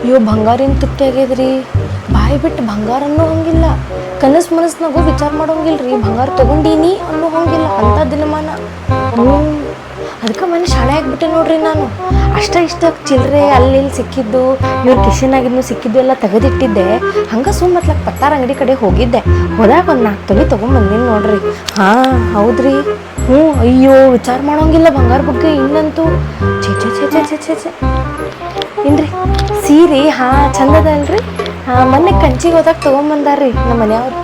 ಅಯ್ಯೋ ಬಂಗಾರಿನ ತುಟ್ಟಿ ಆಗ್ಯದ್ರಿ. ಬಾಯಿ ಬಿಟ್ಟು ಬಂಗಾರ ಅನ್ನೋ ಹಂಗಿಲ್ಲ, ಕನಸು ಮನಸ್ನಾಗೂ ವಿಚಾರ ಮಾಡೋಂಗಿಲ್ರಿ. ಬಂಗಾರ ತೊಗೊಂಡೀನಿ ಅನ್ನೋ ಹಂಗಿಲ್ಲ ಅಂಥ ದಿನಮಾನ. ಅದಕ್ಕೆ ಮನೆ ಶಾಲೆ ಆಗಿಬಿಟ್ಟೆ ನೋಡ್ರಿ ನಾನು. ಇಷ್ಟ ಚಿಲ್ಲರೆ ಅಲ್ಲಿ ಇಲ್ಲಿ ಸಿಕ್ಕಿದ್ದು, ಇವ್ರ ಕಿಶನಾಗಿದ್ನು ಸಿಕ್ಕಿದ್ದು ಎಲ್ಲ ತೆಗೆದಿಟ್ಟಿದ್ದೆ. ಹಂಗೆ ಸುಮ್ಮತ್ಲಕ್ಕೆ ಪತ್ತಾರ ಅಂಗಡಿ ಕಡೆ ಹೋಗಿದ್ದೆ. ಹೋದಾಗ ಒಂದು 4 ತೊಲೆ ತೊಗೊಂಬಂದಿನಿ ನೋಡ್ರಿ. ಹಾಂ ಹೌದ್ರಿ. ಅಯ್ಯೋ ವಿಚಾರ ಮಾಡೋಂಗಿಲ್ಲ ಬಂಗಾರ ಬಗ್ಗೆ ಇನ್ನಂತೂ. ಛೇ ಛೇ ಛೇ ಛೇ ಛೇ ಛೇ ಛೇ ಏನ್ರಿ ಸೀರೆ ಚಂದದ ಅಲ್ರಿ. ಮೊನ್ನೆ ಕಂಚಿಗೆ ಹೋದಾಗ ತೊಗೊಂಬಂದಾರ್ರಿ ನಮ್ಮ ಮನೆಯವ್ರು.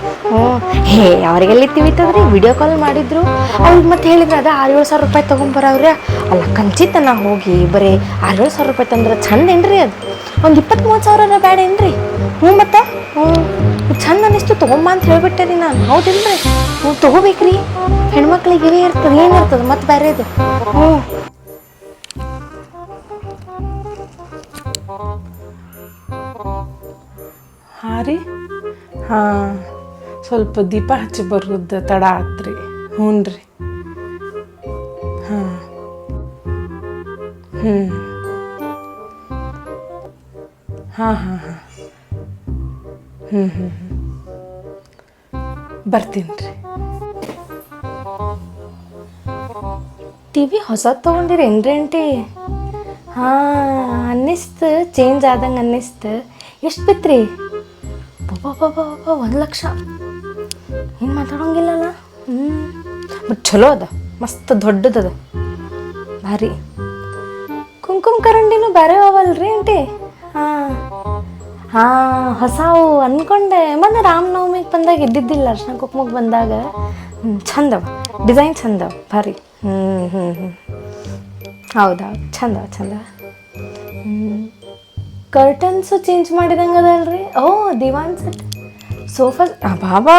ಅವ್ರಿಗೆಲ್ಲಿ ತಿವಿತದ್ರಿ, ವಿಡಿಯೋ ಕಾಲ್ ಮಾಡಿದ್ರು. ಅವ್ರಿಗೆ ಮತ್ತೆ ಹೇಳಿದ್ರು ಅದ 6-7 ಸಾವಿರ ರೂಪಾಯಿ ತೊಗೊಂಬರವ್ರೆ. ಅಲ್ಲ ಕಂಚಿತನ ಹೋಗಿ ಬರೀ 6-7 ಸಾವಿರ ರೂಪಾಯಿ ತಂದ್ರೆ ಚಂದ ಏನ್ರಿ? ಅದು ಒಂದು 20-30 ಸಾವಿರ ಬೇಡ ಏನ್ರಿ? ಮತ್ತೆ ಚಂದ ಅನ್ನಿಸ್ತು ತೊಗೊಂಬ ಅಂತ ಹೇಳ್ಬಿಟ್ಟೆ ರೀ ನಾನು. ಹೌದಿಲ್ರಿ? ತೊಗೋಬೇಕ್ರಿ, ಹೆಣ್ಮಕ್ಳಿಗೆ ಇವೇ ಇರ್ತದೆ, ಏನಿರ್ತದೆ ಮತ್ತೆ ಬೇರೆದು. ಹಾಂ ರೀ. ಹಾಂ ಸ್ವಲ್ಪ ದೀಪ ಹಚ್ಚಿ ಬರೋದು ತಡ ಆತ್ರಿ. ಹ್ಞೂ ರೀ. ಹಾಂ ಹಾಂ ಹಾಂ ಹಾಂ ಬರ್ತೀನಿ ರೀ. ಟಿ ವಿ ಹೊಸದು ತೊಗೊಂಡಿರೇನ್ರಿ ಆಂಟಿ? ಅನ್ನಿಸ್ತು, ಚೇಂಜ್ ಆದಂಗೆ ಅನ್ನಿಸ್ತು. ಎಷ್ಟು ಬಿತ್ರಿ? ಬಾಬಾ 1 ಲಕ್ಷ. ಏನು ಮಾತಾಡೋಂಗಿಲ್ಲಲ್ಲ. ಬಟ್ ಚಲೋ ಅದ, ಮಸ್ತ್ ದೊಡ್ಡದದ, ಭಾರಿ. ಕುಂಕುಮ ಕರಂಡಿನೂ ಬೇರೆ ಅವಲ್ರಿ ಆಂಟಿ? ಹೊಸವು ಅಂದ್ಕೊಂಡೆ. ಮೊನ್ನೆ ರಾಮನವಮಿಗೆ ಬಂದಾಗ ಇದ್ದಿದ್ದಿಲ್ಲ, ಅರ್ಶಿನ ಕುಂಕುಮಕ್ಕೆ ಬಂದಾಗ. ಚಂದವ, ಡಿಸೈನ್ ಚಂದವ, ಭಾರಿ. ಹೌದೌದು, ಚಂದ. ಕರ್ಟನ್ಸು ಚೇಂಜ್ ಮಾಡಿದಂಗೆ ಅದಲ್ರಿ. ದಿವಾನ್ ಸೆಟ್, ಸೋಫಾ. ಬಾಬಾ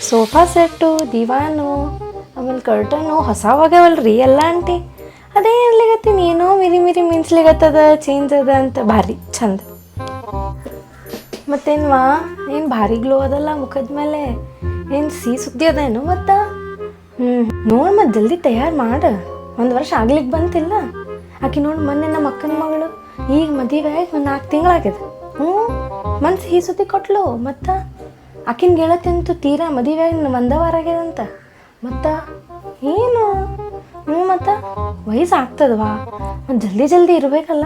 ಸೋಫಾ ಸೆಟ್ಟು, ದಿವಾನು, ಆಮೇಲೆ ಕರ್ಟನು ಹೊಸವಾಗ್ಯಾವಲ್ರಿ ಎಲ್ಲ ಆಂಟಿ. ಅದೇ ಇರ್ಲಿಗತ್ತೀನಿ, ಏನೋ ಮಿರಿ ಮಿನ್ಸ್ಲಿಗತ್ತದ, ಚೇಂಜ್ ಅದ ಅಂತ. ಭಾರಿ ಚಂದ. ಮತ್ತೇನ್ವಾ, ಏನು ಭಾರಿ ಗ್ಲೋ ಅದಲ್ಲ ಮುಖದ ಮೇಲೆ. ಏನು ಸುದ್ದಿ ಅದೇನು ಮತ್ತು? ನೋಡಿ ಮತ್ತೆ ಜಲ್ದಿ ತಯಾರು ಮಾಡು. 1 ವರ್ಷ ಆಗ್ಲಿಕ್ಕೆ ಬಂತಿಲ್ಲ. ಆಕೆ ನೋಡಿ ಮೊನ್ನೆ ನಮ್ಮ ಅಕ್ಕನ ಮಗಳು ಈಗ ಮದುವೆ ಆಗಿ 4 ತಿಂಗಳಾಗ್ಯದ. ಮನ್ಸು ಸುದ್ದಿ ಕೊಟ್ಲು. ಮತ್ತು ಆಕಿನ ಗೆಳತಿಂತೂ ತೀರಾ ಮದುವೆ ಆಗಿ 1 ವಾರ ಆಗ್ಯದಂತ. ಮತ್ತು ಏನು ಮತ್ತು ವಯಸ್ಸು ಆಗ್ತದವಾ, ಜಲ್ದಿ ಇರಬೇಕಲ್ಲ.